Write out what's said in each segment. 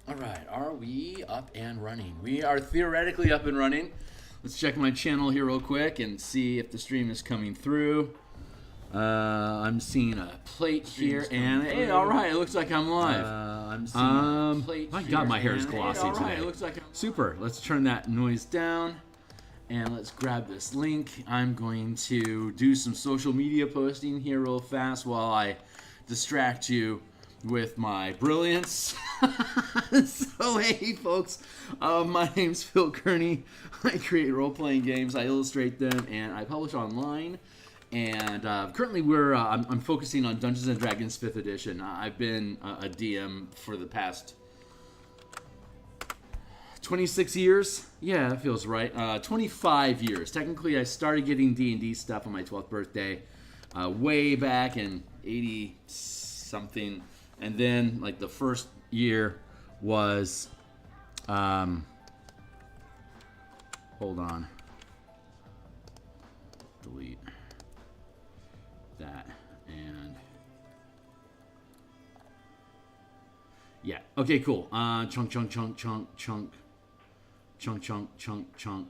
All right, are we up and running? We are theoretically up and running. Let's check my channel here real quick and see if the stream is coming through. I'm seeing a plate here, and hey, all right, it looks like I'm live. I'm seeing a plate. My God, my hair is glossy today. It looks like I'm super. Let's turn that noise down, and let's grab this link. I'm going to do some social media posting here real fast while I distract you with my brilliance. So hey folks, my name's Phil Kearney. I create role-playing games, I illustrate them, and I publish online. And currently I'm focusing on Dungeons & Dragons 5th edition. I've been a DM for the past 26 years. Yeah, that feels right. 25 years. Technically, I started getting D&D stuff on my 12th birthday way back in 80-something. And then, like, the first year was, hold on, delete that, and, yeah, okay, cool, chunk, chunk, chunk, chunk, chunk, chunk, chunk, chunk, chunk.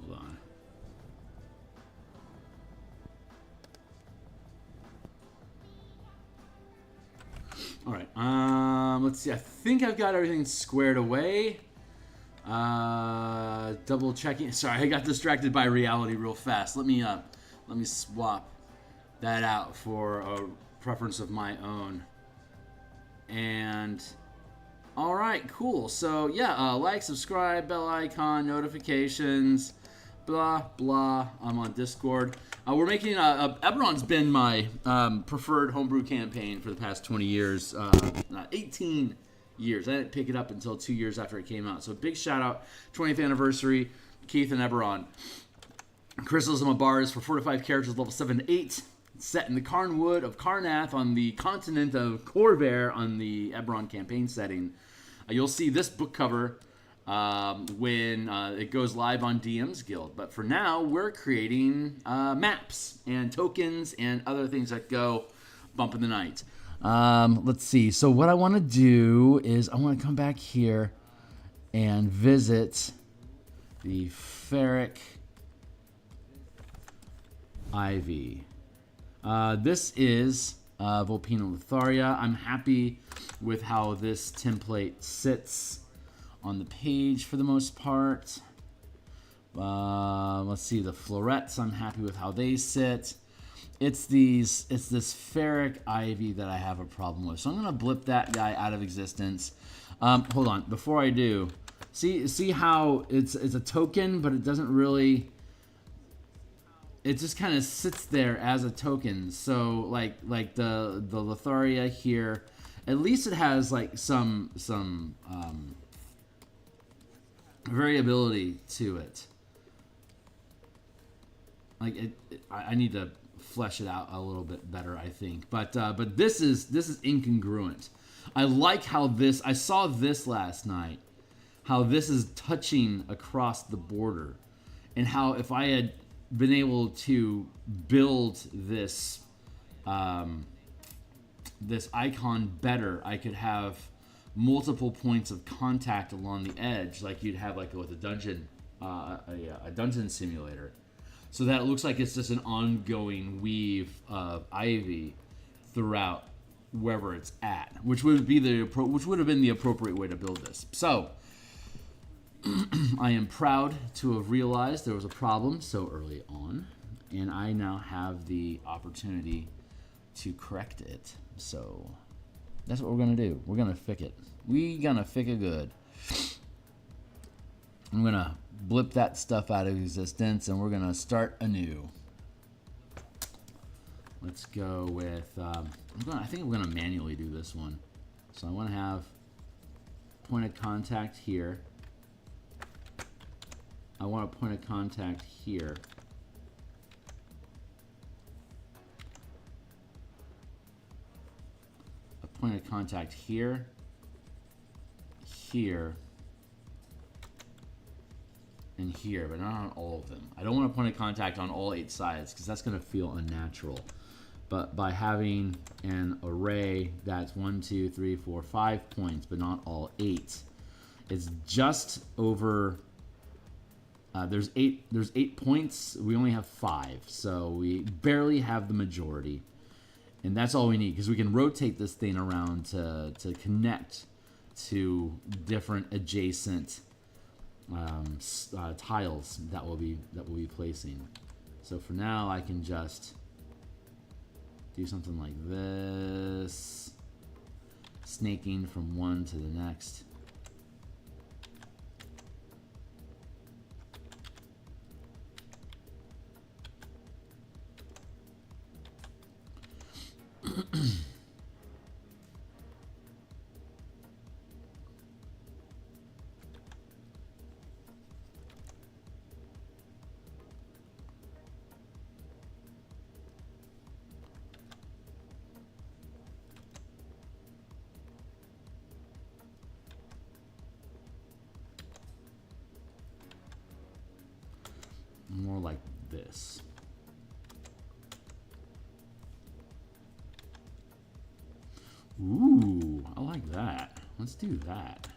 Hold on. All right. Let's see. I think I've got everything squared away. Double checking. Sorry, I got distracted by reality real fast. Let me swap that out for a preference of my own. And all right, cool. So yeah, like, subscribe, bell icon, notifications. Blah, blah. I'm on Discord. We're making Eberron's been my preferred homebrew campaign for the past 20 years, 18 years. I didn't pick it up until 2 years after it came out. So big shout out, 20th anniversary, Keith and Eberron. Crystals and Mabar is for 4 to 5 characters, level 7 to 8. Set in the Carnwood of Karnath on the continent of Corvair on the Eberron campaign setting. You'll see this book cover when it goes live on DMsGuild. But for now, we're creating maps and tokens and other things that go bump in the night. Let's see. So what I want to do is I want to come back here and visit the Ferric Ivy. This is Volpina Lotharia. I'm happy with how this template sits on the page for the most part. Let's see, the florets, I'm happy with how they sit. It's this Ferric Ivy that I have a problem with. So I'm gonna blip that guy out of existence. Hold on, before I do, see how it's a token, but it doesn't really, it just kind of sits there as a token. So like the Lotharia here, at least it has like some variability to it. Like I need to flesh it out a little bit better, I think. But this is incongruent. I like how this. I saw this last night. How this is touching across the border, and how if I had been able to build this this icon better, I could have multiple points of contact along the edge, like you'd have like with a dungeon, a dungeon simulator. So that it looks like it's just an ongoing weave of ivy throughout wherever it's at, which would have been the appropriate way to build this. So I am proud to have realized there was a problem so early on, and I now have the opportunity to correct it. So that's what we're gonna do. We're gonna fix it. We gonna fix it good. I'm gonna blip that stuff out of existence, and we're gonna start anew. Let's go with. I think I'm gonna manually do this one. So I want to have point of contact here. I want a point of contact here. A point of contact here. Here. and here, but not on all of them. I don't want a point of contact on all 8 sides because that's going to feel unnatural. But by having an array that's 1, 2, 3, 4, 5 points, but not all 8, it's just over. There's 8 points. We only have 5, so we barely have the majority, and that's all we need because we can rotate this thing around to connect to different adjacent tiles that we'll be placing. So for now, I can just do something like this, snaking from one to the next. More like this. Ooh, I like that. Let's do that.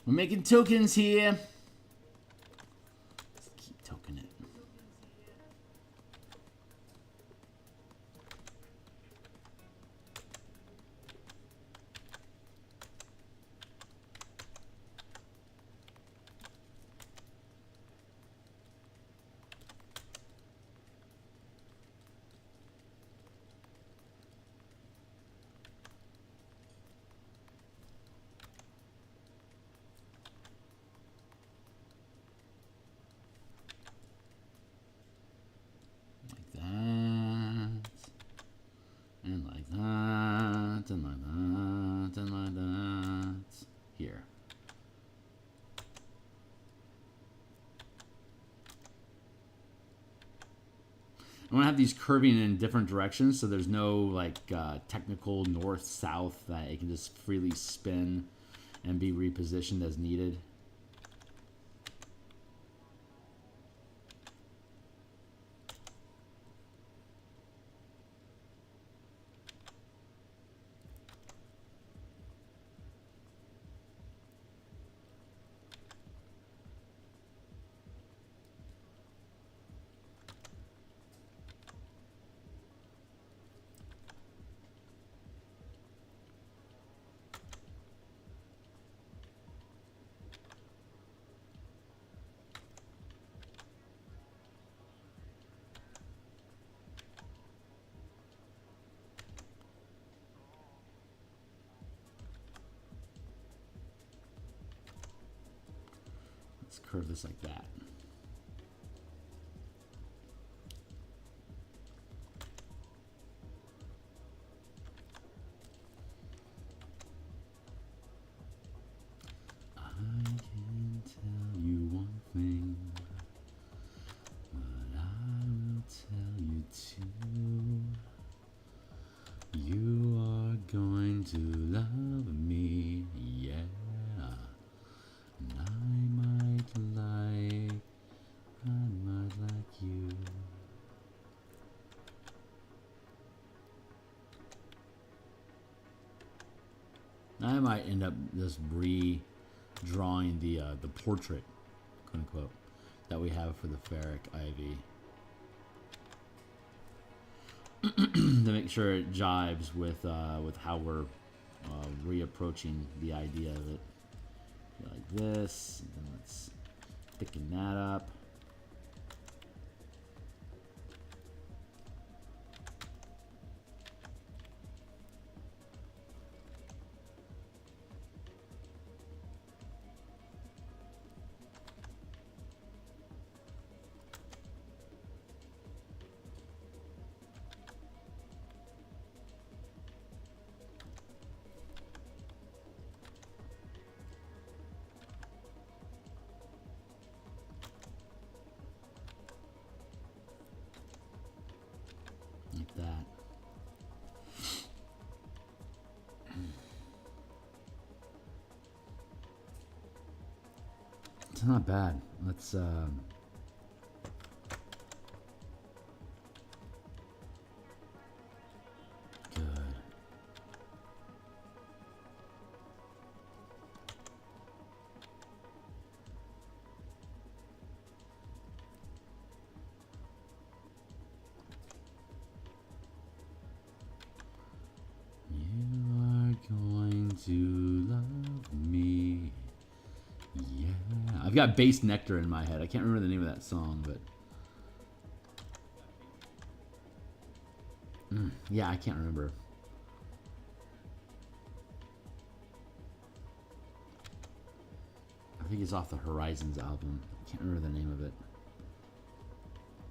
We're making tokens here. Let's keep token it. I want to have these curving in different directions, so there's no like technical north-south that it can just freely spin and be repositioned as needed. Let's curve this like that. I can tell you one thing, but I will tell you two. You are going to love me, yeah. And I might like you. I might end up just redrawing the portrait, quote unquote, that we have for the ferric ivy. to make sure it jives with how we're reapproaching the idea of it. Like this, and then let's thicken that up. Like that. It's not bad. Let's good. Going to love me. Yeah. I've got Bass Nectar in my head. I can't remember the name of that song, but yeah, I can't remember. I think it's off the Horizons album. I can't remember the name of it.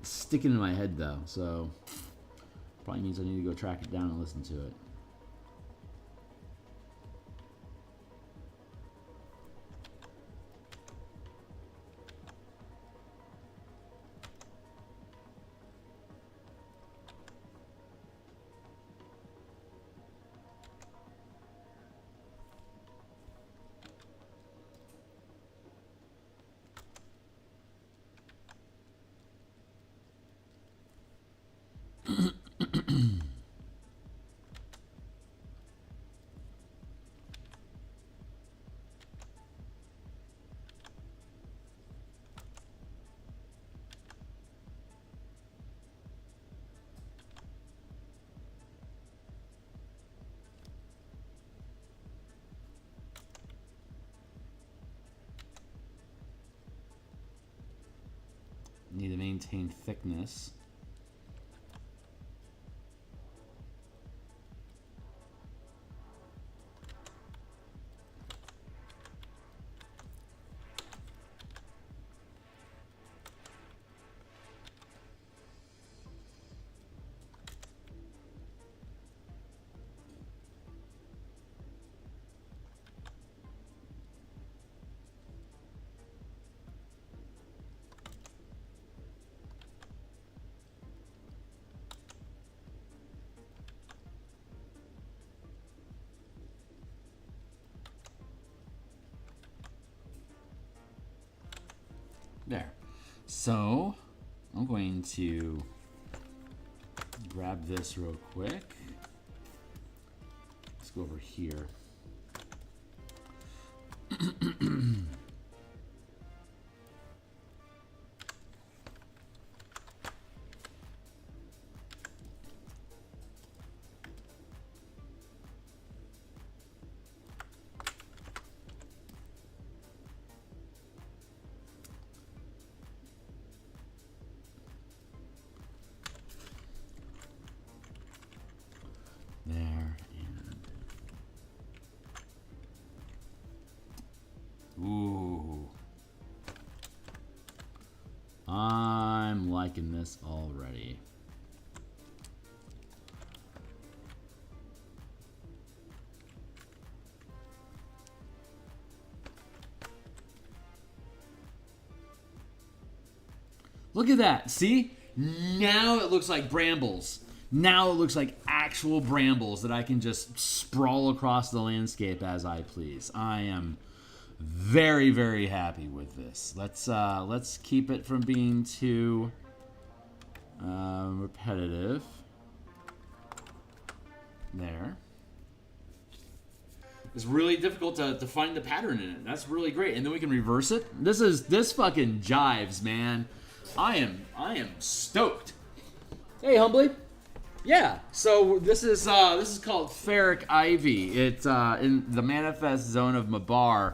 It's sticking in my head though, so probably means I need to go track it down and listen to it. Need to maintain thickness. There. So I'm going to grab this real quick. Let's go over here. There and ooh, I'm liking this already. Look at that. See? Now it looks like brambles. Now it looks like actual brambles that I can just sprawl across the landscape as I please. I am very, very happy with this. Let's keep it from being too repetitive. There. It's really difficult to find the pattern in it. That's really great. And then we can reverse it. This fucking jives, man. I am stoked. Hey, Humbly. Yeah, so this is called Ferric Ivy. It's in the manifest zone of Mabar.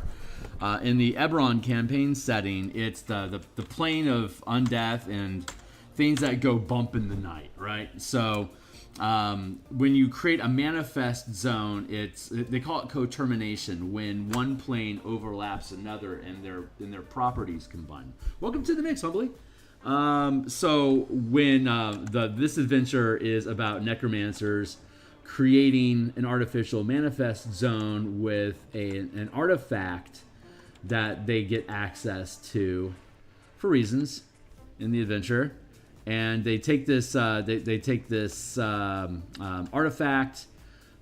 In the Eberron campaign setting, it's the plane of undeath and things that go bump in the night, right? So when you create a manifest zone, they call it cotermination, when one plane overlaps another and their properties combine. Welcome to the mix, humbly. So when this adventure is about necromancers creating an artificial manifest zone with an artifact that they get access to for reasons in the adventure, and they take this artifact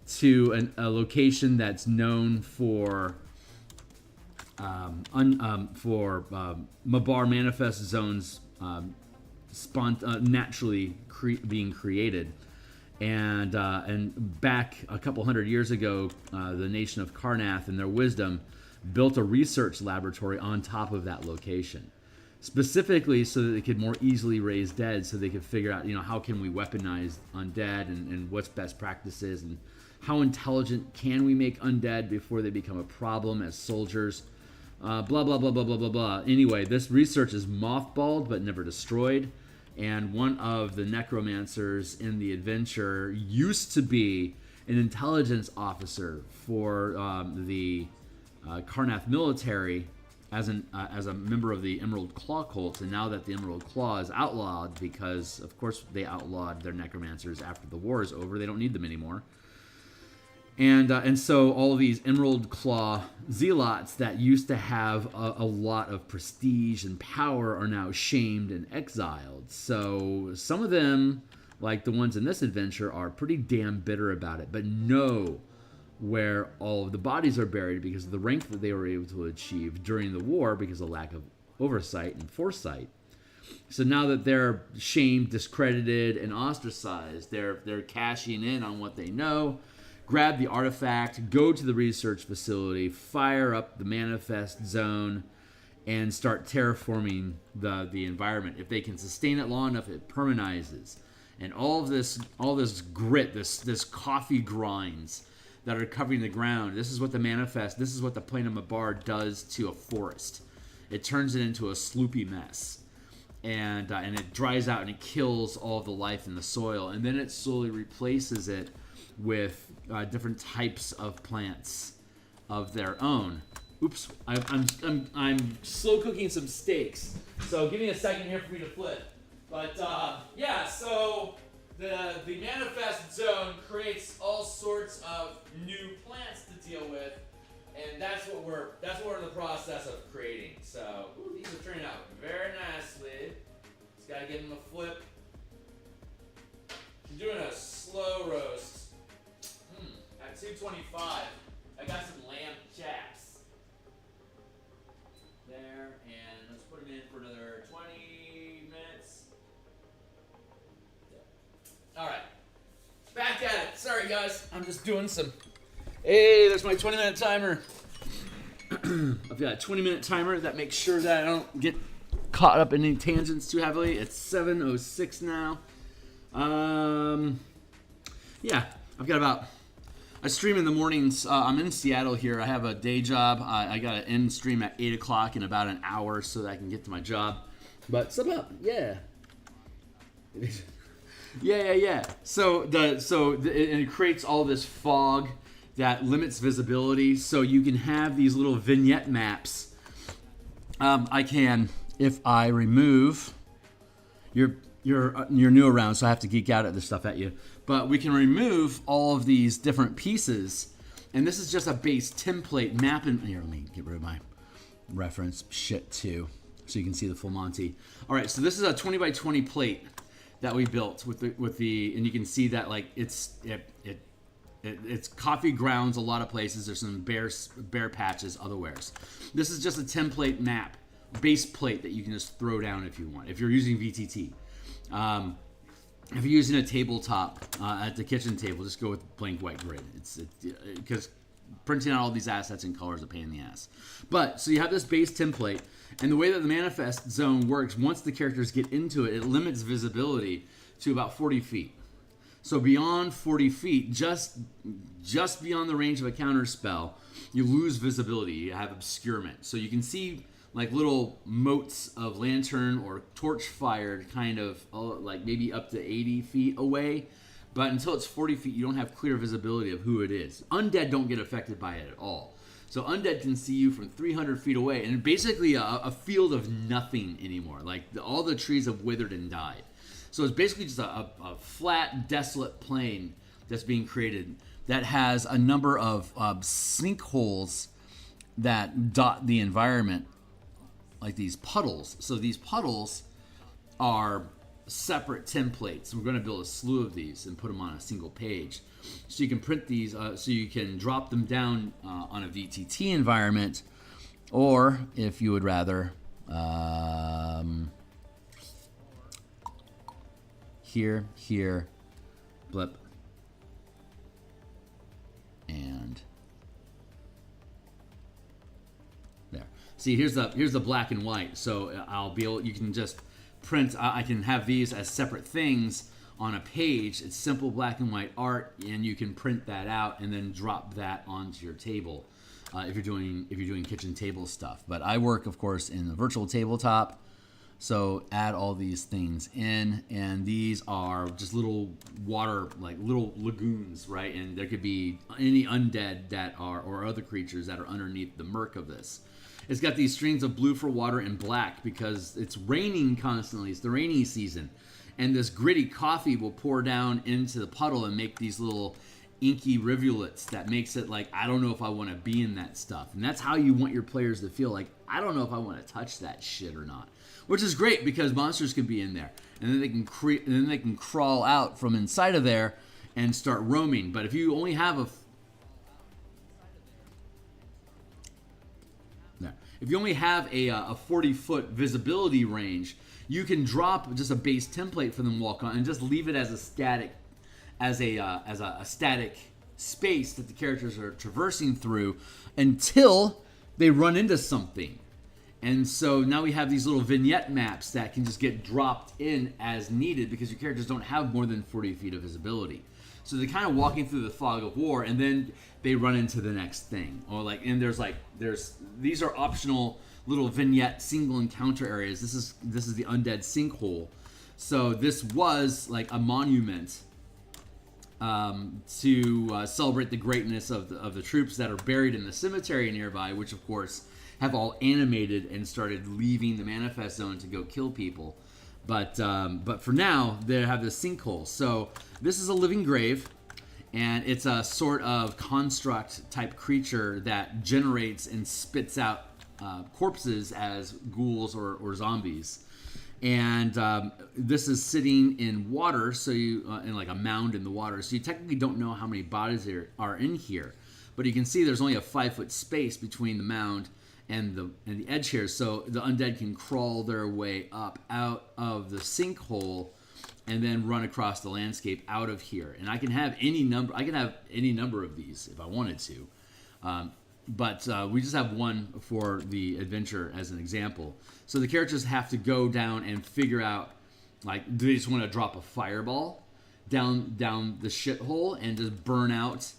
to a location that's known for Mabar manifest zones naturally being created, and back a couple hundred years ago, the nation of Karnath, in their wisdom, built a research laboratory on top of that location, specifically so that they could more easily raise dead, so they could figure out, how can we weaponize undead, and what's best practices, and how intelligent can we make undead before they become a problem as soldiers. Blah, blah, blah, blah, blah, blah, blah. Anyway, this research is mothballed but never destroyed. And one of the necromancers in the adventure used to be an intelligence officer for the Karnath military as a member of the Emerald Claw cult. And now that the Emerald Claw is outlawed, because, of course, they outlawed their necromancers after the war is over. They don't need them anymore. And so all of these Emerald Claw zealots that used to have a lot of prestige and power are now shamed and exiled. So some of them, like the ones in this adventure, are pretty damn bitter about it, but know where all of the bodies are buried because of the rank that they were able to achieve during the war because of lack of oversight and foresight. So now that they're shamed, discredited, and ostracized, they're cashing in on what they know. Grab the artifact, go to the research facility, fire up the manifest zone, and start terraforming the environment. If they can sustain it long enough, it permanizes. And all this grit, this coffee grinds that are covering the ground. This is what the plane of Mabar does to a forest. It turns it into a sloopy mess. And it dries out and it kills all of the life in the soil. And then it slowly replaces it with different types of plants of their own. Oops, I'm slow cooking some steaks, so give me a second here for me to flip. But yeah, so the manifest zone creates all sorts of new plants to deal with, and that's what we're in the process of creating. So these are turning out very nicely. Just gotta give them a flip. I'm doing a slow roast. At 225, I got some lamb chaps. There, and let's put them in for another 20 minutes. All right, back at it. Sorry, guys. I'm just doing some. Hey, there's my 20-minute timer. I've got a 20-minute timer that makes sure that I don't get caught up in any tangents too heavily. It's 7:06 now. Yeah, I've got about. I stream in the mornings. I'm in Seattle here. I have a day job. I got to end stream at 8 o'clock in about an hour so that I can get to my job. But sub up, yeah. Yeah. So it creates all this fog that limits visibility. So you can have these little vignette maps. I can, if I remove you're new around, so I have to geek out at this stuff at you. But we can remove all of these different pieces, and this is just a base template map. Here, let me get rid of my reference shit too, so you can see the full Monty. All right, so this is a 20 by 20 plate that we built with the, and you can see that like it's coffee grounds a lot of places. There's some bare patches otherwheres. This is just a template map, base plate that you can just throw down if you want. If you're using VTT. If you're using a tabletop at the kitchen table, just go with blank white grid. It's because printing out all these assets in color is a pain in the ass. But so you have this base template, and the way that the manifest zone works, once the characters get into it, it limits visibility to about 40 feet. So beyond 40 feet, just beyond the range of a counter spell, you lose visibility. You have obscurement. So you can see like little motes of lantern or torch fired kind of like maybe up to 80 feet away. But until it's 40 feet, you don't have clear visibility of who it is. Undead don't get affected by it at all. So undead can see you from 300 feet away, and basically a field of nothing anymore. Like all the trees have withered and died. So it's basically just a flat, desolate plain that's being created that has a number of sinkholes that dot the environment, like these puddles. So these puddles are separate templates. We're going to build a slew of these and put them on a single page. So you can print these, so you can drop them down on a VTT environment, or if you would rather, here, blip, and there. See, here's the black and white. So I'll be able, you can just print, I can have these as separate things on a page. It's simple black and white art, and you can print that out and then drop that onto your table if you're doing kitchen table stuff. But I work, of course, in the virtual tabletop. So add all these things in, and these are just little water, like little lagoons, right? And there could be any undead that are, or other creatures that are underneath the murk of this. It's got these strings of blue for water and black because it's raining constantly. It's the rainy season. And this gritty coffee will pour down into the puddle and make these little inky rivulets that makes it like, I don't know if I want to be in that stuff. And that's how you want your players to feel, like, I don't know if I want to touch that shit or not. Which is great because monsters can be in there. And then they can crawl out from inside of there and start roaming. But if you only have a If you only have a 40-foot visibility range, you can drop just a base template for them to walk on and just leave it as a static, static space that the characters are traversing through until they run into something. And so now we have these little vignette maps that can just get dropped in as needed because your characters don't have more than 40 feet of visibility. So they're kind of walking through the fog of war, and then they run into the next thing. Or these are optional little vignette single encounter areas. This is the undead sinkhole. So this was like a monument to celebrate the greatness of the troops that are buried in the cemetery nearby, which of course have all animated and started leaving the manifest zone to go kill people. But for now, they have this sinkhole. So this is a living grave, and it's a sort of construct type creature that generates and spits out corpses as ghouls or zombies. And this is sitting in water, so in like a mound in the water. So you technically don't know how many bodies there are in here, but you can see there's only a 5-foot space between the mound and the edge here, so the undead can crawl their way up out of the sinkhole and then run across the landscape out of here. And I can have any number. I can have any number of these if I wanted to, but we just have one for the adventure as an example. So the characters have to go down and figure out, like, do they just want to drop a fireball down the shithole and just burn out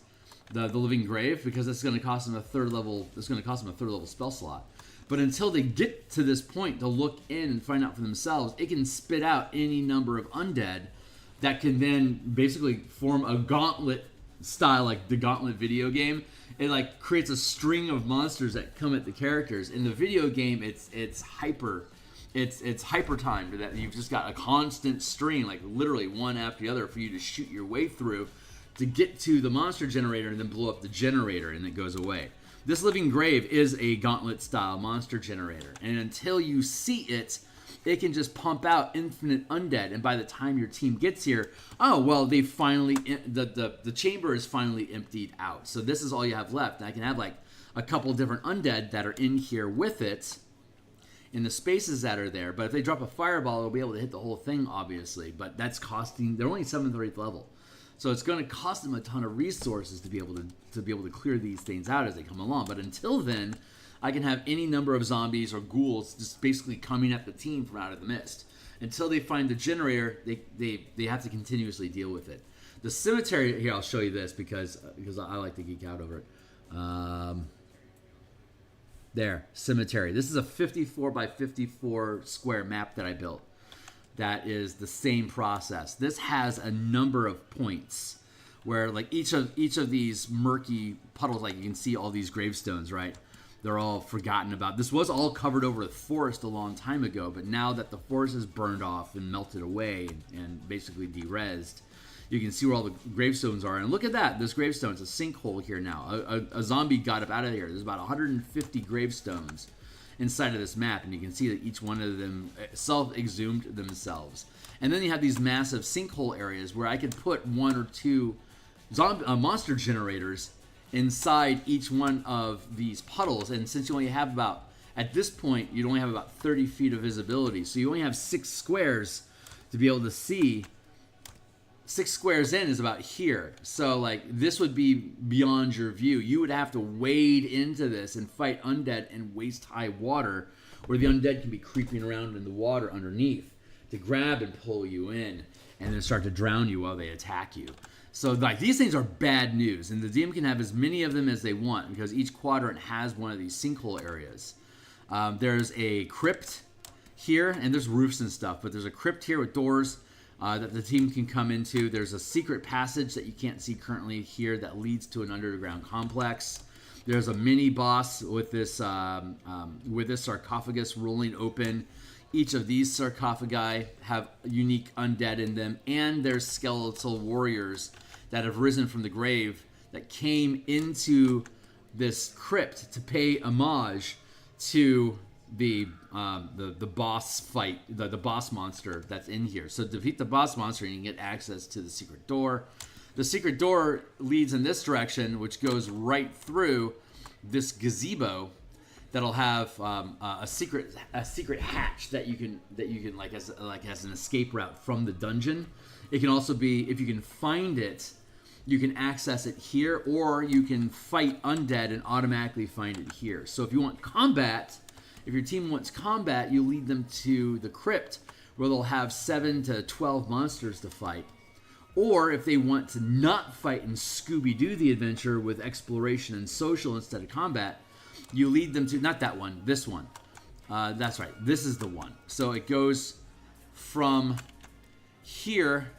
the living grave, because it's going to cost them a third level. It's going to cost them a third level spell slot. But until they get to this point to look in and find out for themselves, it can spit out any number of undead that can then basically form a gauntlet style, like the Gauntlet video game. It like creates a string of monsters that come at the characters. In the video game, it's hyper timed, that you've just got a constant stream, like literally one after the other, for you to shoot your way through to get to the monster generator and then blow up the generator, and it goes away. This living grave is a gauntlet style monster generator, and until you see it, it can just pump out infinite undead. And by the time your team gets here, oh well, they finally the chamber is finally emptied out. So this is all you have left. And I can have like a couple different undead that are in here with it in the spaces that are there. But if they drop a fireball, they'll be able to hit the whole thing, obviously. But that's costing. They're only 7th or 8th level. So it's going to cost them a ton of resources to be able to clear these things out as they come along. But until then, I can have any number of zombies or ghouls just basically coming at the team from out of the mist. Until they find the generator, they have to continuously deal with it. The cemetery here, I'll show you this because I like to geek out over it. There, cemetery. This is a 54 by 54 square map that I built. That is the same process. This has a number of points where, like, each of these murky puddles, like you can see all these gravestones, right? They're all forgotten about. This was all covered over with forest a long time ago, but now that the forest is burned off and melted away and basically de-rezzed, you can see where all the gravestones are. And look at that. This gravestone, it's a sinkhole here now. A zombie got up out of here. There's about 150 gravestones inside of this map, and you can see that each one of them self-exhumed themselves. And then you have these massive sinkhole areas where I could put 1 or 2 monster generators inside each one of these puddles. And since you only have about, at this point, you only have about 30 feet of visibility. So you only have 6 squares to be able to see. 6 squares in is about here. So, like, this would be beyond your view. You would have to wade into this and fight undead in waist-high water where the undead can be creeping around in the water underneath to grab and pull you in and then start to drown you while they attack you. So, like, these things are bad news, and the DM can have as many of them as they want because each quadrant has one of these sinkhole areas. There's a crypt here, and there's roofs and stuff, but there's a crypt here with doors that the team can come into. There's a secret passage that you can't see currently here that leads to an underground complex. There's a mini boss with this sarcophagus rolling open. Each of these sarcophagi have unique undead in them, and there's skeletal warriors that have risen from the grave that came into this crypt to pay homage to the boss fight, the boss monster that's in here. So defeat the boss monster and you can get access to the secret door. The secret door leads in this direction, which goes right through this gazebo that'll have a secret hatch that you can like as an escape route from the dungeon. It can also be, if you can find it, you can access it here, or you can fight undead and automatically find it here. So if you want combat, if your team wants combat, you lead them to the crypt where they'll have 7 to 12 monsters to fight. Or if they want to not fight and Scooby-Doo the adventure with exploration and social instead of combat, you lead them to, not that one, this one. That's right, this is the one. So it goes from here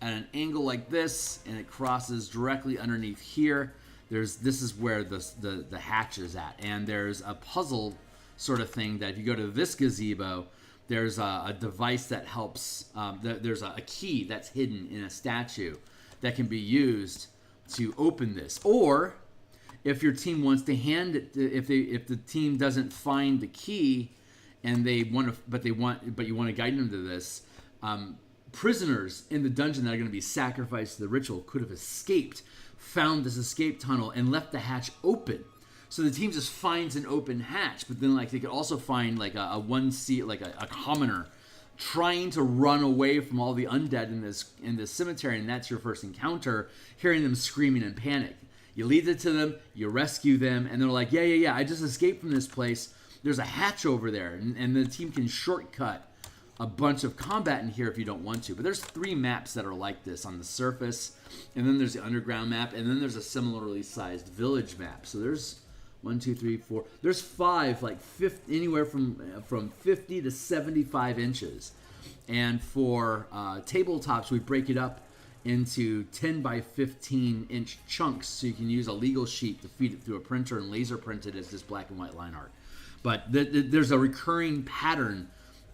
at an angle like this, and it crosses directly underneath here. This is where the hatch is at, and there's a puzzle sort of thing that if you go to this gazebo, there's a device that helps. There's a key that's hidden in a statue that can be used to open this. Or if your team wants to hand it, if the team doesn't find the key, and they want to, but you want to guide them to this. Prisoners in the dungeon that are going to be sacrificed to the ritual could have escaped, found this escape tunnel, and left the hatch open. So the team just finds an open hatch, but then like they could also find like a commoner trying to run away from all the undead in this cemetery, and that's your first encounter, hearing them screaming in panic. You lead it to them, you rescue them, and they're like, yeah, I just escaped from this place. There's a hatch over there, and the team can shortcut a bunch of combat in here if you don't want to. But there's 3 maps that are like this on the surface, and then there's the underground map, and then there's a similarly sized village map. So there's 1, 2, 3, 4. There's 5, like anywhere from 50 to 75 inches. And for tabletops, we break it up into 10 by 15 inch chunks, so you can use a legal sheet to feed it through a printer and laser print it as this black and white line art. But there's a recurring pattern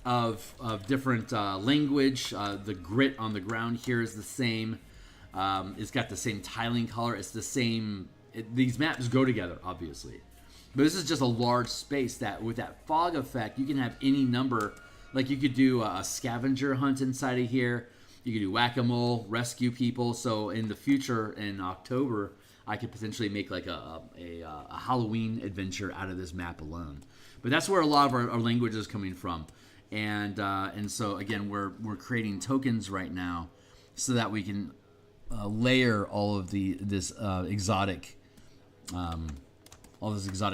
of different language. The grit on the ground here is the same. It's got the same tiling color. It's the same. These maps go together, obviously. But this is just a large space that, with that fog effect, you can have any number. Like you could do a scavenger hunt inside of here. You could do whack-a-mole, rescue people. So in the future, in October, I could potentially make like a Halloween adventure out of this map alone. But that's where a lot of our language is coming from. And so again, we're creating tokens right now so that we can layer all of this exotic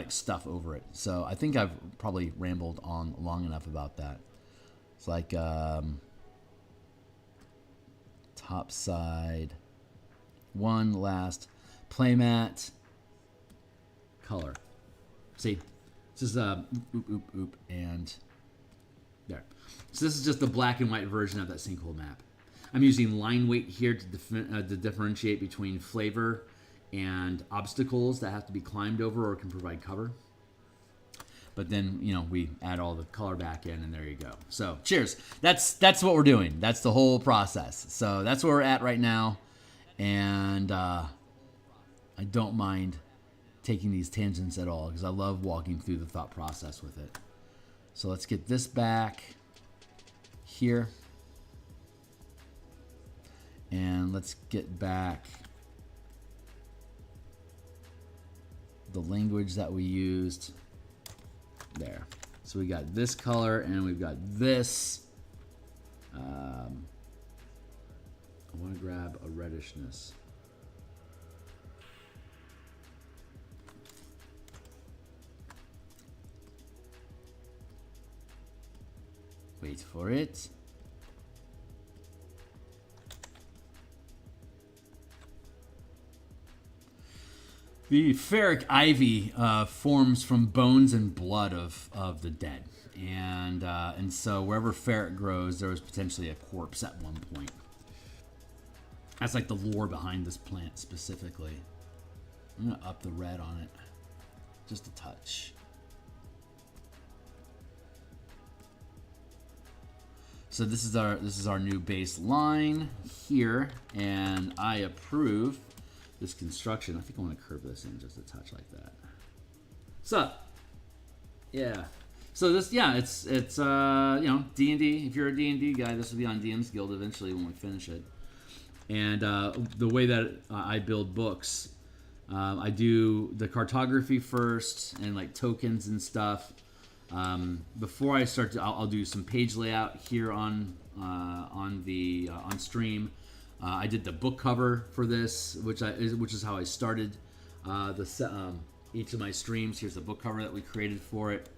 stuff over it. So I think I've probably rambled on long enough about that. It's like top side. One last playmat. Color. See, this is oop, and there. So this is just the black and white version of that sinkhole map. I'm using line weight here to differentiate between flavor and obstacles that have to be climbed over or can provide cover. But then, you know, we add all the color back in, and there you go. So, cheers. That's what we're doing. That's the whole process. So that's where we're at right now, and I don't mind taking these tangents at all because I love walking through the thought process with it. So let's get this back here, and let's get back the language that we used there. So we got this color and we've got this. I want to grab a reddishness. Wait for it. The ferric ivy forms from bones and blood of the dead, and so wherever ferric grows, there was potentially a corpse at one point. That's like the lore behind this plant specifically. I'm gonna up the red on it, just a touch. So this is our new baseline here, and I approve this construction. I think I want to curve this in just a touch like that. So, yeah. So this, yeah, it's you know, D&D. If you're a D&D guy, this will be on DMsGuild eventually when we finish it. And the way that I build books, I do the cartography first and like tokens and stuff. Before I start, I'll do some page layout here on stream. I did the book cover for this, which is how I started each of my streams. Here's the book cover that we created for it.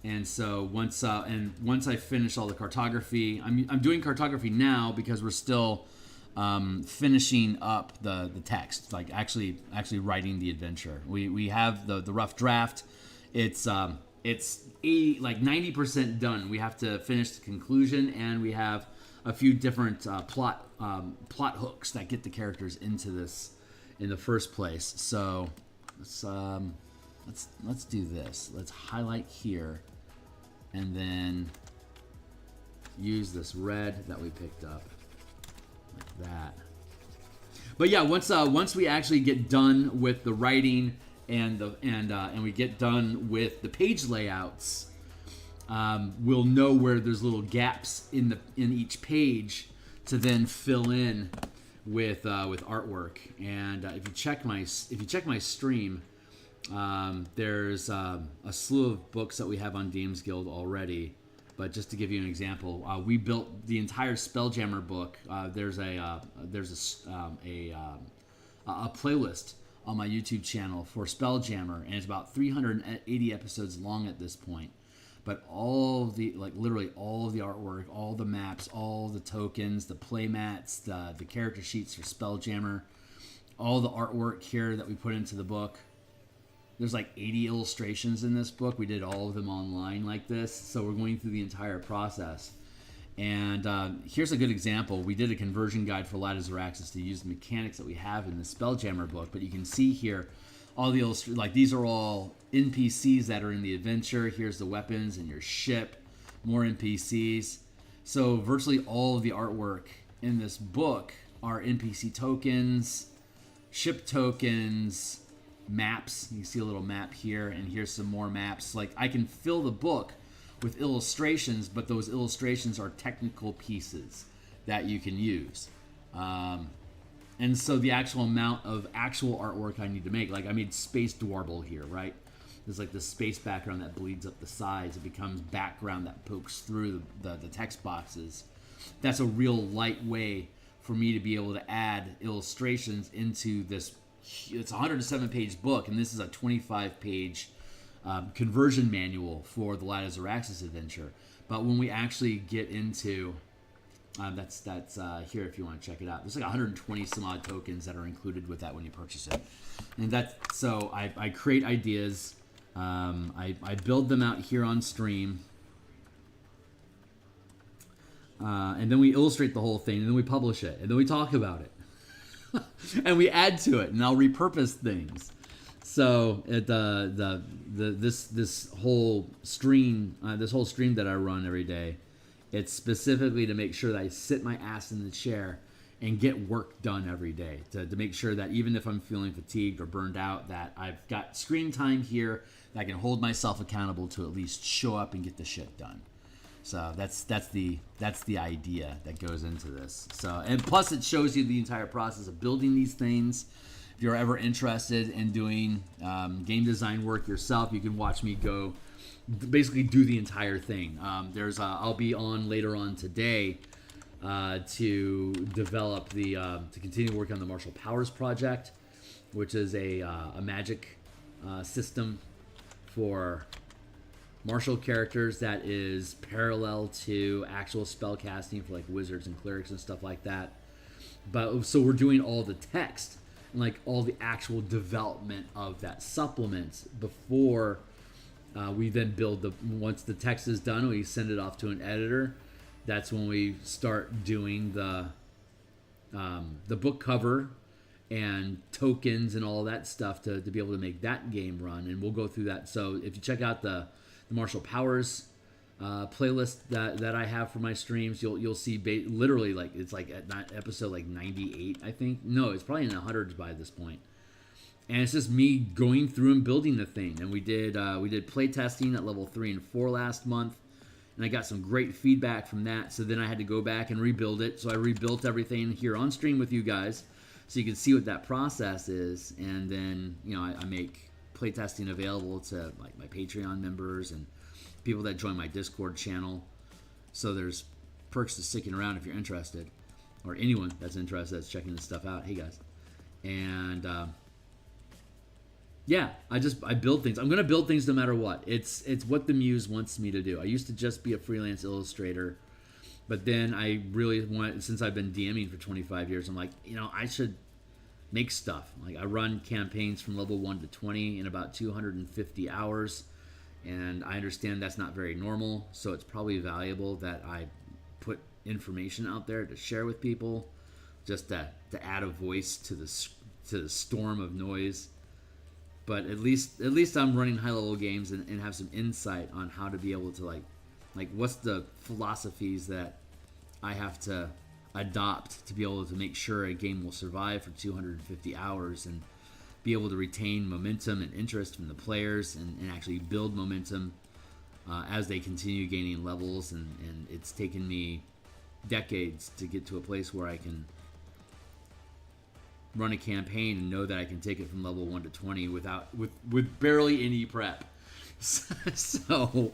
And so once I finish all the cartography, I'm doing cartography now because we're still finishing up the text, like actually writing the adventure. We have the rough draft. It's 90% done. We have to finish the conclusion, and we have a few different plot hooks that get the characters into this in the first place. So let's do this. Let's highlight here, and then use this red that we picked up like that. But yeah, once we actually get done with the writing and we get done with the page layouts, we'll know where there's little gaps in each page to then fill in with artwork. And if you check my stream, there's a slew of books that we have on DMsGuild already. But just to give you an example, we built the entire Spelljammer book. There's a playlist on my YouTube channel for Spelljammer, and it's about 380 episodes long at this point. But literally all of the artwork, all the maps, all the tokens, the playmats, the character sheets for Spelljammer, all the artwork here that we put into the book. There's like 80 illustrations in this book. We did all of them online like this, so we're going through the entire process. And here's a good example. We did a conversion guide for Lattice Araxis to use the mechanics that we have in the Spelljammer book, but you can see here all the these are all NPCs that are in the adventure. Here's the weapons and your ship, more NPCs. So virtually all of the artwork in this book are NPC tokens, ship tokens, maps. You see a little map here, and here's some more maps. Like, I can fill the book with illustrations, but those illustrations are technical pieces that you can use. And so the actual amount of actual artwork I need to make, like I made Space Dwarble here, right? There's like this space background that bleeds up the sides. It becomes background that pokes through the text boxes. That's a real light way for me to be able to add illustrations into this. It's a 107-page book, and this is a 25-page conversion manual for the Lattice Araxis adventure. But when we actually get into That's here if you want to check it out. There's like 120 some odd tokens that are included with that when you purchase it. And so I create ideas. I build them out here on stream. And then we illustrate the whole thing, and then we publish it, and then we talk about it. And we add to it, and I'll repurpose things. So this whole stream that I run every day, it's specifically to make sure that I sit my ass in the chair and get work done every day. To make sure that even if I'm feeling fatigued or burned out, that I've got screen time here that I can hold myself accountable to at least show up and get the shit done. So that's the idea that goes into this. So, and plus it shows you the entire process of building these things. If you're ever interested in doing game design work yourself, you can watch me go basically do the entire thing. I'll be on later on today to develop to continue working on the Martial Powers project, which is a magic system for martial characters that is parallel to actual spell casting for like wizards and clerics and stuff like that. But so we're doing all the text and like all the actual development of that supplement before we then build once the text is done, we send it off to an editor. That's when we start doing the book cover and tokens and all that stuff to be able to make that game run. And we'll go through that. So if you check out the Martial Powers playlist that I have for my streams, you'll see literally like it's like at episode like 98, I think. No, it's probably in the hundreds by this point. And it's just me going through and building the thing. And we did play testing at level 3 and 4 last month, and I got some great feedback from that. So then I had to go back and rebuild it. So I rebuilt everything here on stream with you guys, so you can see what that process is. And then I make playtesting available to like my Patreon members and people that join my Discord channel. So there's perks to sticking around if you're interested, or anyone that's interested that's checking this stuff out. Hey guys, and yeah, I build things. I'm gonna build things no matter what. It's what the muse wants me to do. I used to just be a freelance illustrator, but then I really want, since I've been DMing for 25 years, I'm like, I should make stuff. Like I run campaigns from level 1 to 20 in about 250 hours, and I understand that's not very normal, so it's probably valuable that I put information out there to share with people, just to add a voice to the storm of noise. But at least I'm running high level games and have some insight on how to be able to like what's the philosophies that I have to adopt to be able to make sure a game will survive for 250 hours and be able to retain momentum and interest from the players and actually build momentum as they continue gaining levels. And it's taken me decades to get to a place where I can run a campaign and know that I can take it from level 1 to 20 with barely any prep. So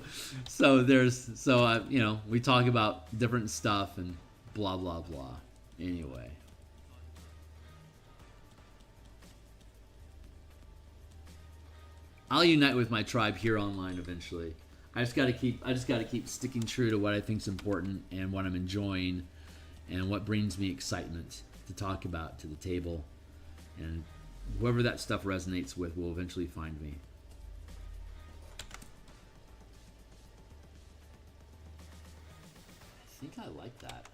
we talk about different stuff and blah blah blah. Anyway, I'll unite with my tribe here online eventually. I just gotta keep sticking true to what I think's important and what I'm enjoying and what brings me excitement to talk about to the table, and whoever that stuff resonates with will eventually find me. I think I like that.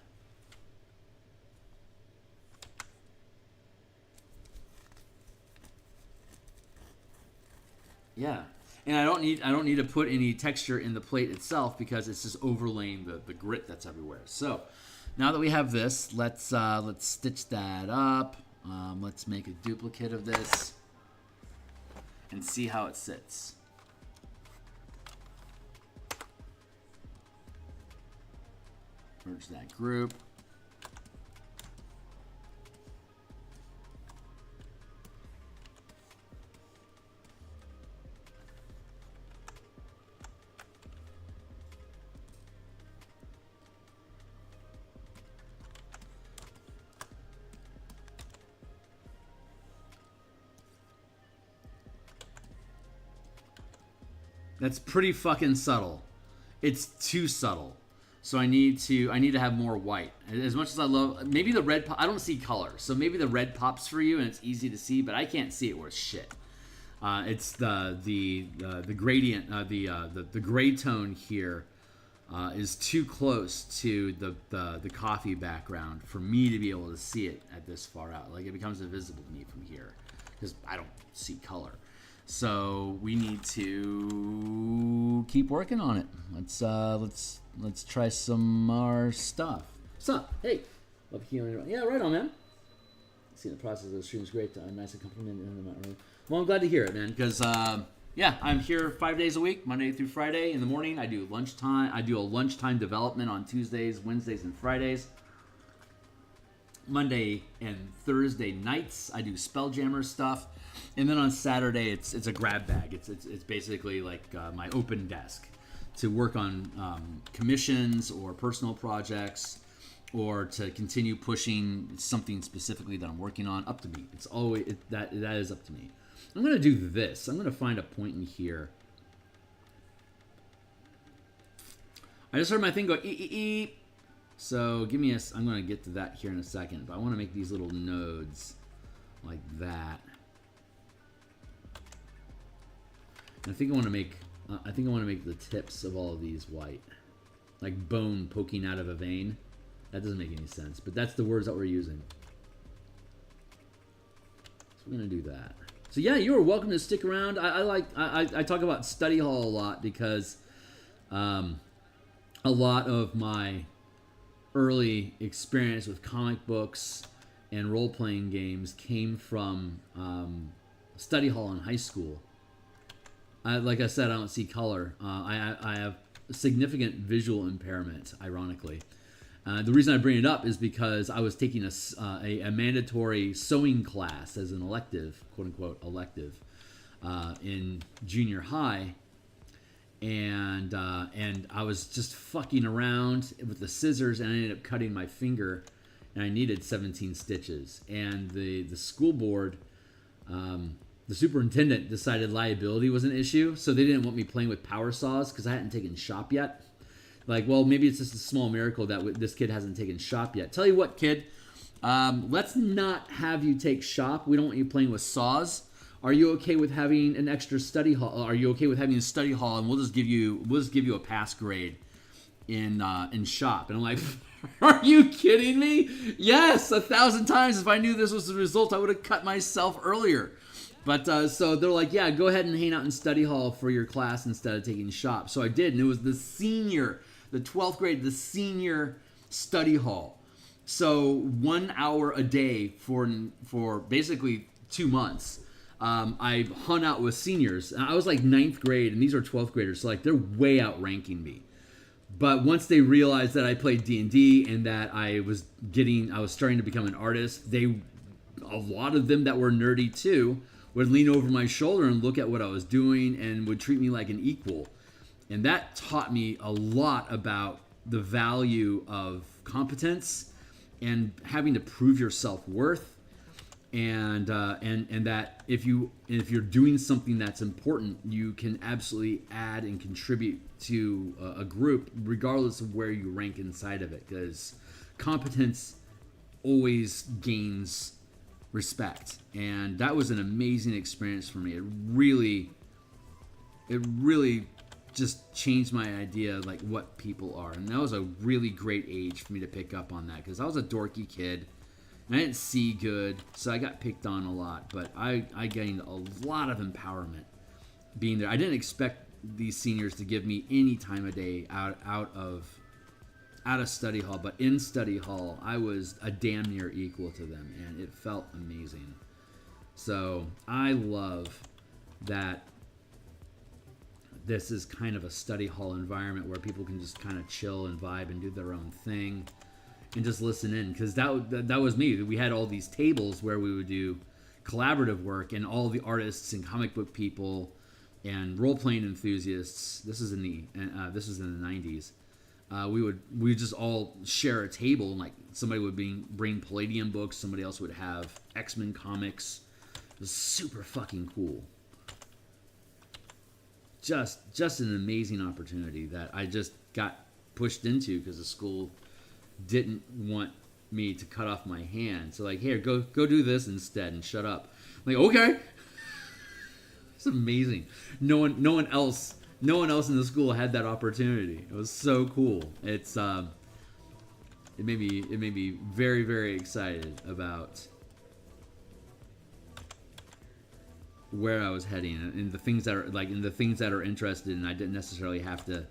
Yeah, and I don't need to put any texture in the plate itself because it's just overlaying the grit that's everywhere. So now that we have this, let's stitch that up. Let's make a duplicate of this and see how it sits. Merge that group. That's pretty fucking subtle. It's too subtle. So I need to have more white. As much as I love, maybe the red, I don't see color. So maybe the red pops for you and it's easy to see, but I can't see it worth shit. It's the gradient, the gray tone here is too close to the coffee background for me to be able to see it at this far out. Like, it becomes invisible to me from here because I don't see color. So we need to keep working on it. Let's try some more stuff. What's up? Hey, love healing. Yeah, right on, man. Seeing the process of the stream is great. Nice accompaniment. Well, I'm glad to hear it, man, because yeah, I'm here 5 days a week, Monday through Friday. In the morning, I do lunchtime. I do a lunchtime development on Tuesdays, Wednesdays, and Fridays. Monday and Thursday nights, I do Spelljammer stuff, and then on Saturday, it's a grab bag. It's basically like my open desk to work on commissions or personal projects, or to continue pushing something specifically that I'm working on. Up to me. It's always that is up to me. I'm gonna do this. I'm gonna find a point in here. I just heard my thing go ee. So give me a. I'm gonna get to that here in a second, but I want to make these little nodes like that. And I think I want to make. I think I want to make the tips of all of these white, like bone poking out of a vein. That doesn't make any sense, but that's the words that we're using. So we're gonna do that. So yeah, you are welcome to stick around. I talk about study hall a lot because a lot of my early experience with comic books and role-playing games came from study hall in high school. Like I said, I don't see color. I have significant visual impairment, ironically. The reason I bring it up is because I was taking a mandatory sewing class as an elective, quote-unquote elective, in junior high. And I was just fucking around with the scissors, and I ended up cutting my finger, and I needed 17 stitches. And the school board, the superintendent decided liability was an issue, so they didn't want me playing with power saws because I hadn't taken shop yet. Like, well, maybe it's just a small miracle that this kid hasn't taken shop yet. Tell you what, kid, let's not have you take shop. We don't want you playing with saws. Are you okay with having an extra study hall? Are you okay with having a study hall, and we'll just give you a pass grade in shop? And I'm like, are you kidding me? Yes, 1,000 times. If I knew this was the result, I would have cut myself earlier. But so they're like, yeah, go ahead and hang out in study hall for your class instead of taking shop. So I did, and it was the 12th grade, the senior study hall. So 1 hour a day for basically 2 months. I hung out with seniors. I was like 9th grade, and these are 12th graders, so like they're way outranking me. But once they realized that I played D&D and that I was starting to become an artist, a lot of them that were nerdy too would lean over my shoulder and look at what I was doing and would treat me like an equal. And that taught me a lot about the value of competence and having to prove your self-worth, and that if you're doing something that's important, you can absolutely add and contribute to a group regardless of where you rank inside of it, because competence always gains respect. And that was an amazing experience for me. It really just changed my idea like what people are. And that was a really great age for me to pick up on that, because I was a dorky kid and I didn't see good, so I got picked on a lot. But I gained a lot of empowerment being there. I didn't expect these seniors to give me any time of day out of study hall, but in study hall I was a damn near equal to them, and it felt amazing. So I love that this is kind of a study hall environment where people can just kind of chill and vibe and do their own thing and just listen in, because that was me. We had all these tables where we would do collaborative work, and all the artists and comic book people and role-playing enthusiasts, this is in the 90s, we would just all share a table, and like somebody would bring Palladium books, somebody else would have X-Men comics. It was super fucking cool. Just an amazing opportunity that I just got pushed into because the school didn't want me to cut off my hand. So like, here, go do this instead and shut up. I'm like, okay. It's amazing. No one else in the school had that opportunity. It was so cool. It's it made me very, very excited about where I was heading and the things that are interested in. I didn't necessarily have to,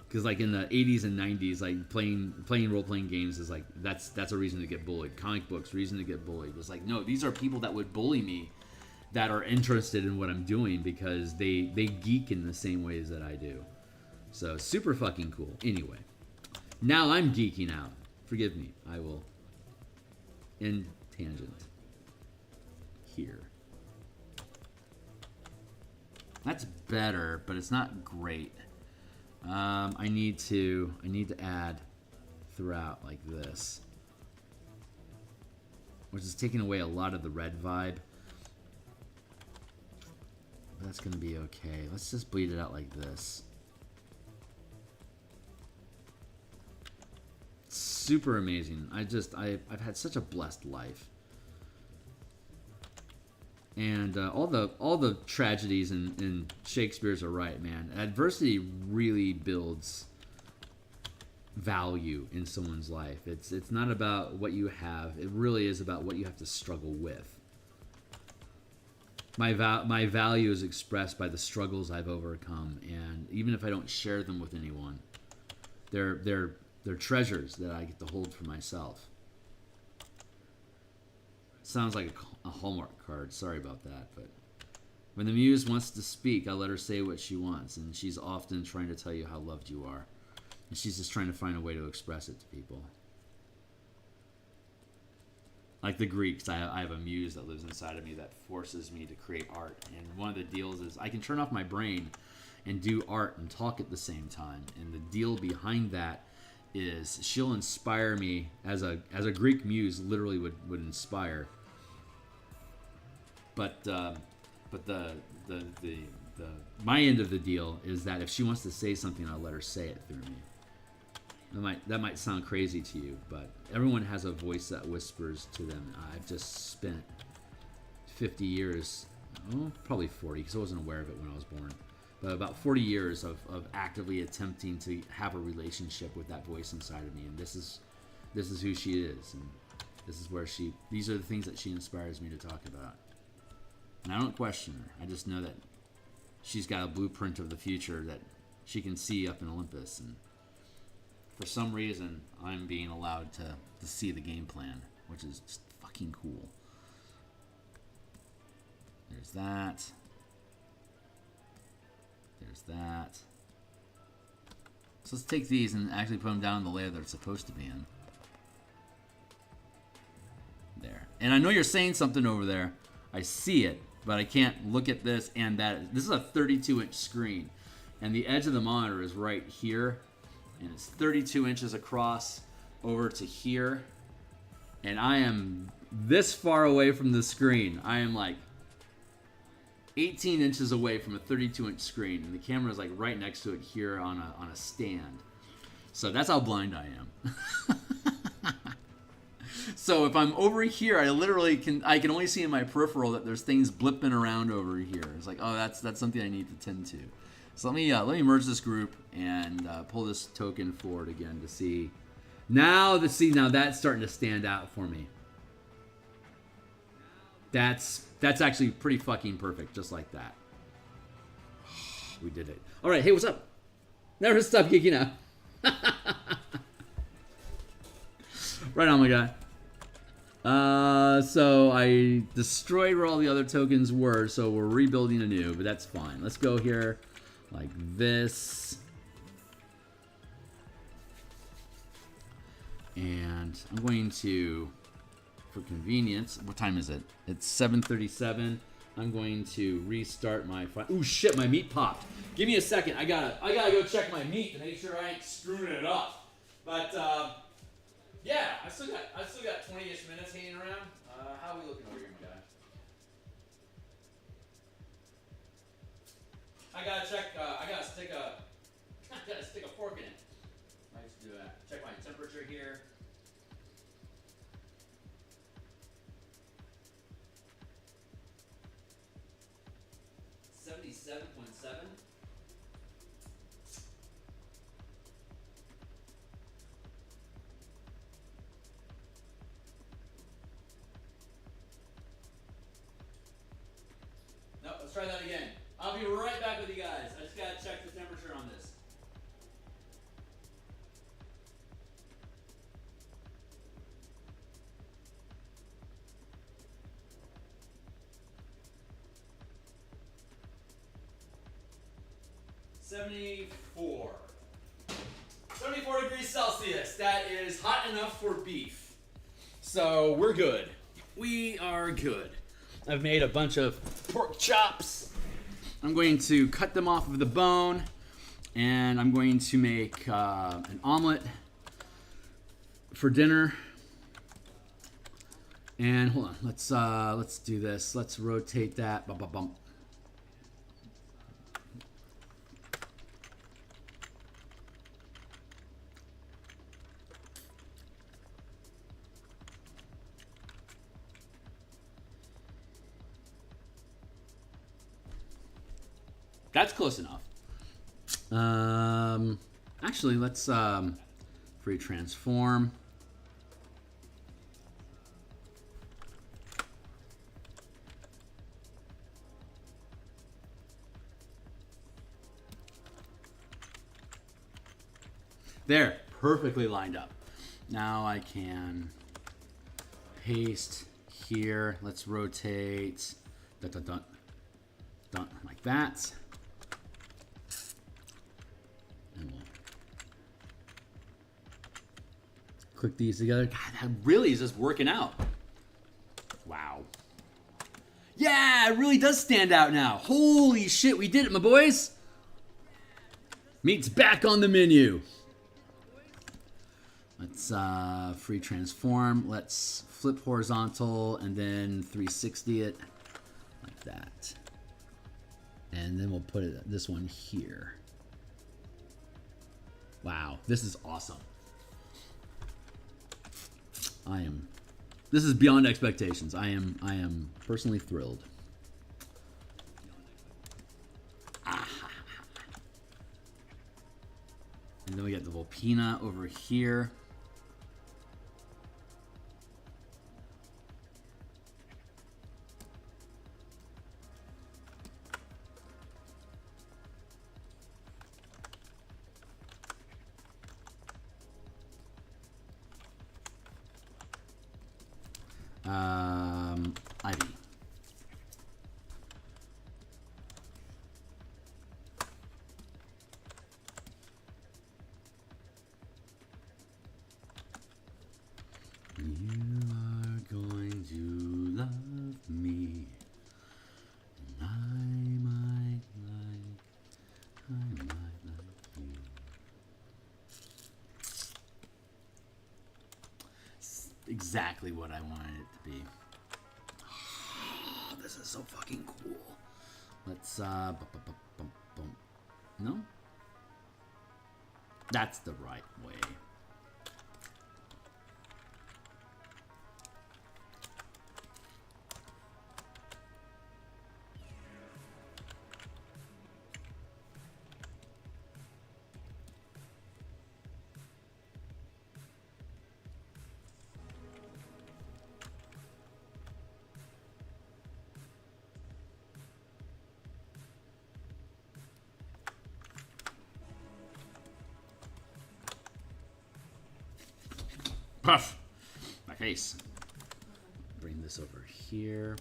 because like in the 80s and 90s, like playing role-playing games is like that's a reason to get bullied. Comic books, reason to get bullied. It's like, no, these are people that would bully me that are interested in what I'm doing because they geek in the same ways that I do. So super fucking cool. Anyway, now I'm geeking out. Forgive me. I will end tangent here. That's better, but it's not great. I need to add throughout like this, which is taking away a lot of the red vibe. But that's gonna be okay. Let's just bleed it out like this. Super amazing. I've had such a blessed life. And all the tragedies in Shakespeare's are right, man. Adversity really builds value in someone's life. It's not about what you have. It really is about what you have to struggle with. My value is expressed by the struggles I've overcome, and even if I don't share them with anyone, they're treasures that I get to hold for myself. Sounds like a Hallmark card. Sorry about that, but when the muse wants to speak, I let her say what she wants, and she's often trying to tell you how loved you are, and she's just trying to find a way to express it to people. Like the Greeks, I have a muse that lives inside of me that forces me to create art, and one of the deals is I can turn off my brain and do art and talk at the same time, and the deal behind that is she'll inspire me as a Greek muse literally would inspire. But my end of the deal is that if she wants to say something, I'll let her say it through me. That might sound crazy to you, but everyone has a voice that whispers to them. I've just spent 50 years, probably 40, because I wasn't aware of it when I was born. But about 40 years of actively attempting to have a relationship with that voice inside of me, and this is who she is, and this is where these are the things that she inspires me to talk about. And I don't question her. I just know that she's got a blueprint of the future that she can see up in Olympus, and for some reason, I'm being allowed to see the game plan, which is just fucking cool. There's that. There's that. So let's take these and actually put them down in the layer they're supposed to be in. There. And I know you're saying something over there. I see it, but I can't look at this and that. This is a 32-inch screen, and the edge of the monitor is right here, and it's 32 inches across over to here, and I am this far away from the screen. I am like 18 inches away from a 32-inch screen, and the camera is like right next to it here on a stand. So that's how blind I am. So if I'm over here, I can only see in my peripheral that there's things blipping around over here. It's like, oh, that's something I need to tend to. So let me merge this group and pull this token forward again to see. Now that's starting to stand out for me. That's actually pretty fucking perfect, just like that. We did it. All right, hey, what's up? Never stop geeking out. Right on, my guy. So I destroyed where all the other tokens were, so we're rebuilding anew, but that's fine. Let's go here like this. And I'm going to, for convenience, what time is it? It's 7:37. I'm going to restart my ooh shit, my meat popped. Give me a second. I gotta go check my meat to make sure I ain't screwing it up. But yeah, I still got 20-ish minutes hanging around. How are we looking over here, my guy? I gotta check. I gotta stick a fork in it. temperature here. .7. No, let's try that again. I'll be right back with you guys. I just gotta check the temperature on this. .74 degrees Celsius. That is hot enough for beef. So we're good. We are good. I've made a bunch of pork chops. I'm going to cut them off of the bone, and I'm going to make an omelet for dinner. And hold on, let's do this. Let's rotate that. Bum, bum, bum. That's close enough. Actually, let's free transform. There, perfectly lined up. Now I can paste here. Let's rotate. Dun, dun, dun, dun, like that. And we'll click these together. God, that really is just working out. Wow. Yeah, it really does stand out now. Holy shit, we did it, my boys. Meat's back on the menu. Let's free transform. Let's flip horizontal and then 360 it like that. And then we'll put it this one here. Wow, this is awesome. This is beyond expectations. I am personally thrilled. And then we got the Volpina over here. Ivy. You are going to love me, and I might like you. It's exactly what I wanted it to be. Oh, this is so fucking cool. Let's no? That's the right way. Puff! My face. Bring this over here.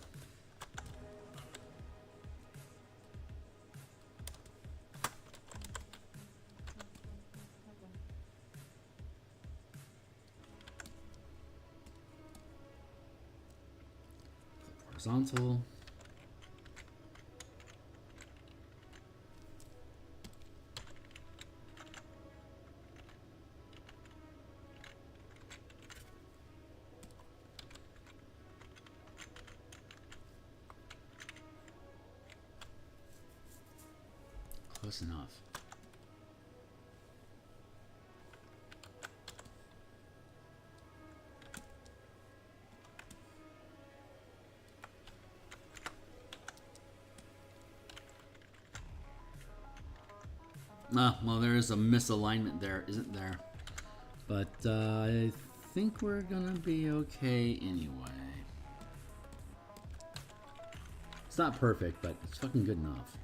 Horizontal. Close enough. Well, there is a misalignment there, isn't there? But I think we're gonna be okay anyway. It's not perfect, but it's fucking good enough.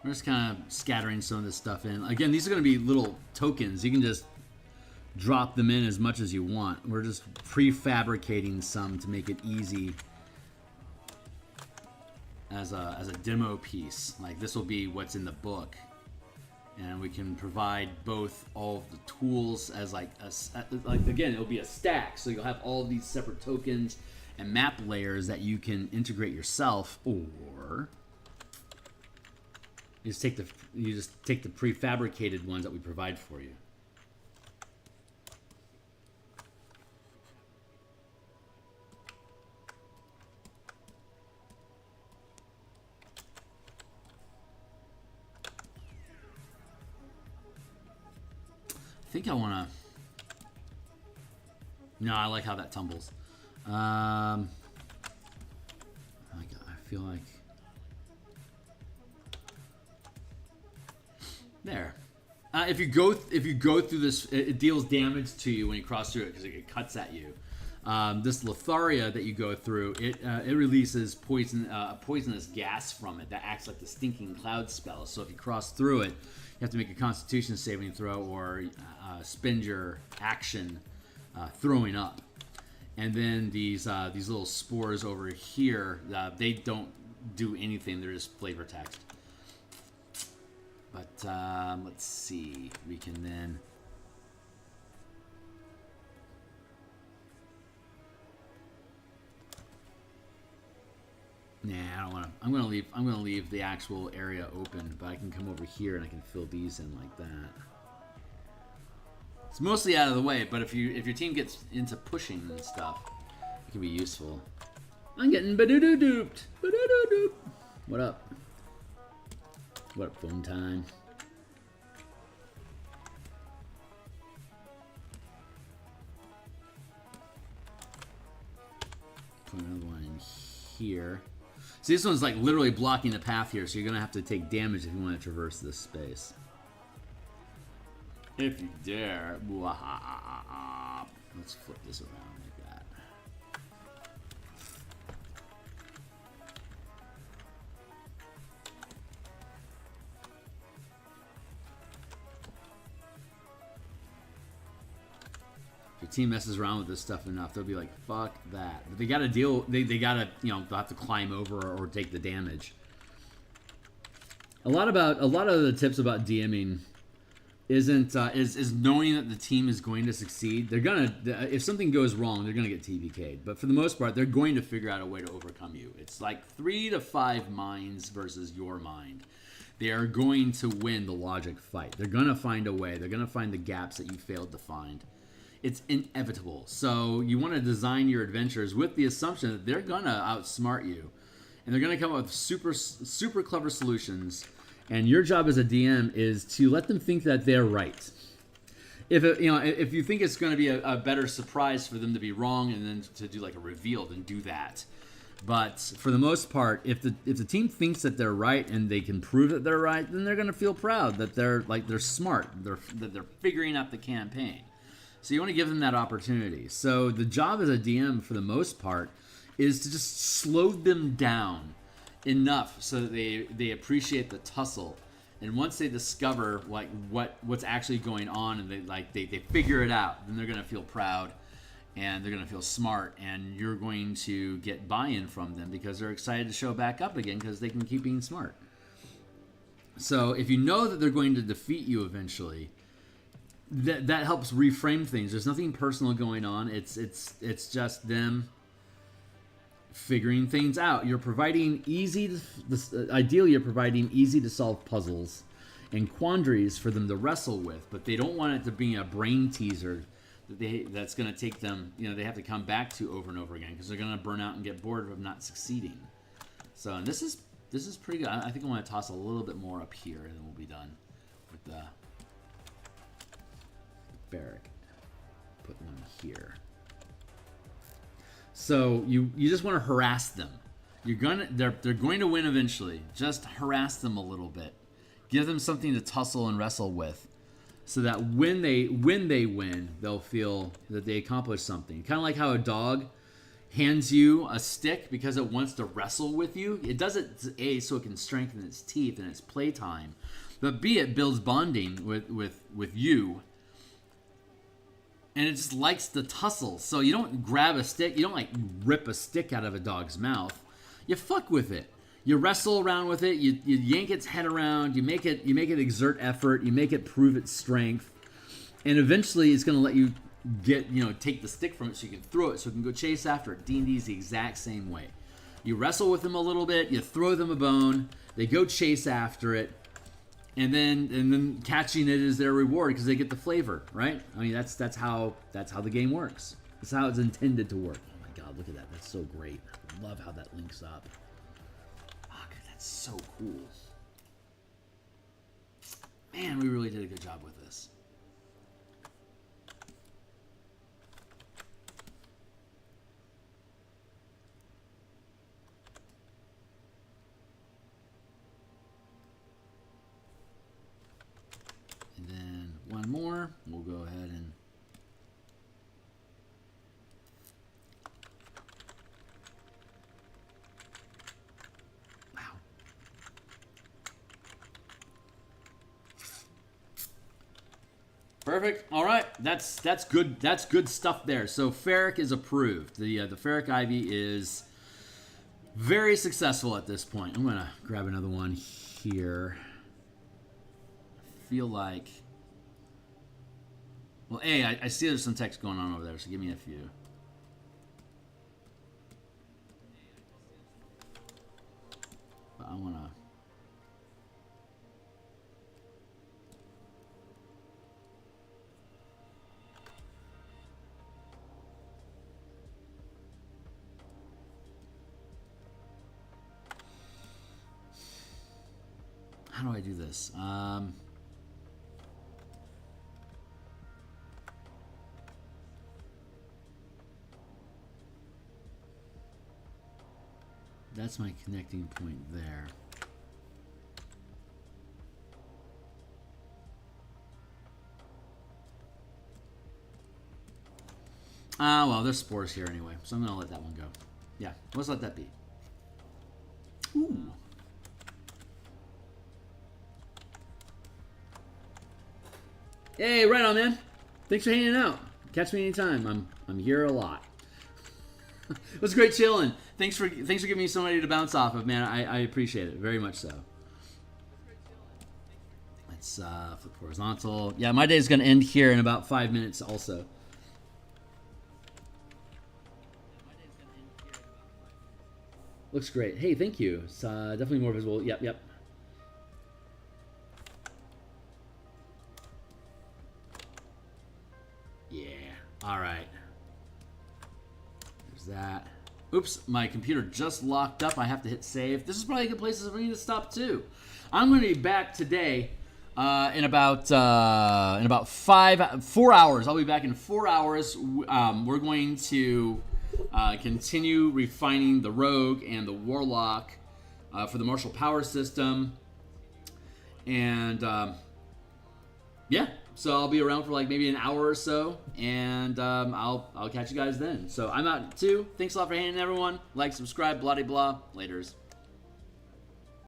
We're just kind of scattering some of this stuff in. Again, these are going to be little tokens. You can just drop them in as much as you want. We're just prefabricating some to make it easy as a demo piece. Like this will be what's in the book, and we can provide both all of the tools as like again, it'll be a stack. So you'll have all of these separate tokens and map layers that you can integrate yourself, or you just take the prefabricated ones that we provide for you. I think I want to. No, I like how that tumbles. I feel like. There. If you go through this, it deals damage to you when you cross through it because it cuts at you. This Lotharia that you go through, it releases poisonous gas from it that acts like the stinking cloud spell. So if you cross through it, you have to make a Constitution saving throw or spend your action throwing up. And then these little spores over here, they don't do anything. They're just flavor text. But let's see. We can then. Nah, I don't want to. I'm gonna leave the actual area open, but I can come over here and I can fill these in like that. It's mostly out of the way, but if your team gets into pushing and stuff, it can be useful. I'm getting badoo-doo-dooped. Badoo-doo-doop. What up? What up, phone time? Put another one in here. See, this one's like literally blocking the path here, so you're gonna have to take damage if you want to traverse this space. If you dare. Let's flip this around like that. If your team messes around with this stuff enough, they'll be like, fuck that. But they gotta deal, they gotta, they'll have to climb over or take the damage. A lot of the tips about DMing isn't is knowing that the team is going to succeed. They're gonna, if something goes wrong, they're gonna get TBK'd. But for the most part, they're going to figure out a way to overcome you. It's like 3 to 5 minds versus your mind. They are going to win the logic fight. They're gonna find a way. They're gonna find the gaps that you failed to find. It's inevitable. So you want to design your adventures with the assumption that they're gonna outsmart you, and they're gonna come up with super clever solutions. And your job as a DM is to let them think that they're right. If you think it's going to be a better surprise for them to be wrong and then to do like a reveal, then do that. But for the most part, if the team thinks that they're right and they can prove that they're right, then they're going to feel proud that they're smart. That they're figuring out the campaign. So you want to give them that opportunity. So the job as a DM, for the most part, is to just slow them down enough so that they appreciate the tussle, and once they discover like what's actually going on and they figure it out, then they're gonna feel proud and they're gonna feel smart, and you're going to get buy-in from them because they're excited to show back up again because they can keep being smart. So if you know that they're going to defeat you eventually, that helps reframe things. There's nothing personal going on. It's just them figuring things out. You're providing ideally you're providing easy to solve puzzles and quandaries for them to wrestle with, but they don't want it to be a brain teaser that's going to take them, they have to come back to over and over again because they're going to burn out and get bored of not succeeding. So, and this is pretty good. I think I want to toss a little bit more up here and then we'll be done. the barrack. Put one here. So you just want to harass them. They're going to win eventually. Just harass them a little bit. Give them something to tussle and wrestle with, so that when they win, they'll feel that they accomplished something. Kind of like how a dog hands you a stick because it wants to wrestle with you. It does it, A, so it can strengthen its teeth and its playtime, but B, it builds bonding with you. And it just likes to tussle. So you don't grab a stick. You don't like rip a stick out of a dog's mouth. You fuck with it. You wrestle around with it. You yank its head around. You make it exert effort. You make it prove its strength. And eventually it's going to let you take the stick from it so you can throw it so it can go chase after it. D&D is the exact same way. You wrestle with them a little bit. You throw them a bone. They go chase after it. And then catching it is their reward because they get the flavor, right? I mean, that's how the game works. That's how it's intended to work. Oh my God, look at that. That's so great. I love how that links up. Fuck, that's so cool. Man, we really did a good job with this. One more. We'll go ahead and wow. Perfect. All right. That's good. That's good stuff there. So Ferric is approved. The Ferric Ivy is very successful at this point. I'm gonna grab another one here. I feel like. Well, I see there's some text going on over there, so give me a few. But I want to... How do I do this? That's my connecting point there. Well, there's spores here anyway, so I'm going to let that one go. Yeah, let's let that be. Ooh. Hey, right on, man. Thanks for hanging out. Catch me anytime. I'm here a lot. It was great chilling. Thanks for giving me somebody to bounce off of, man. I appreciate it very much so. Let's flip horizontal. Yeah, my day's gonna end here in about 5 minutes also. Looks great. Hey, thank you. It's definitely more visible. Yep. Yeah. All right. That. Oops, my computer just locked up. I have to hit save. This is probably a good place for me to stop too. I'm going to be back today in about 4 hours. I'll be back in 4 hours. We're going to continue refining the Rogue and the Warlock for the martial power system. And yeah. So I'll be around for like maybe an hour or so, and I'll catch you guys then. So I'm out too. Thanks a lot for hanging, everyone. Like, subscribe, blah, blah, blah. Laters.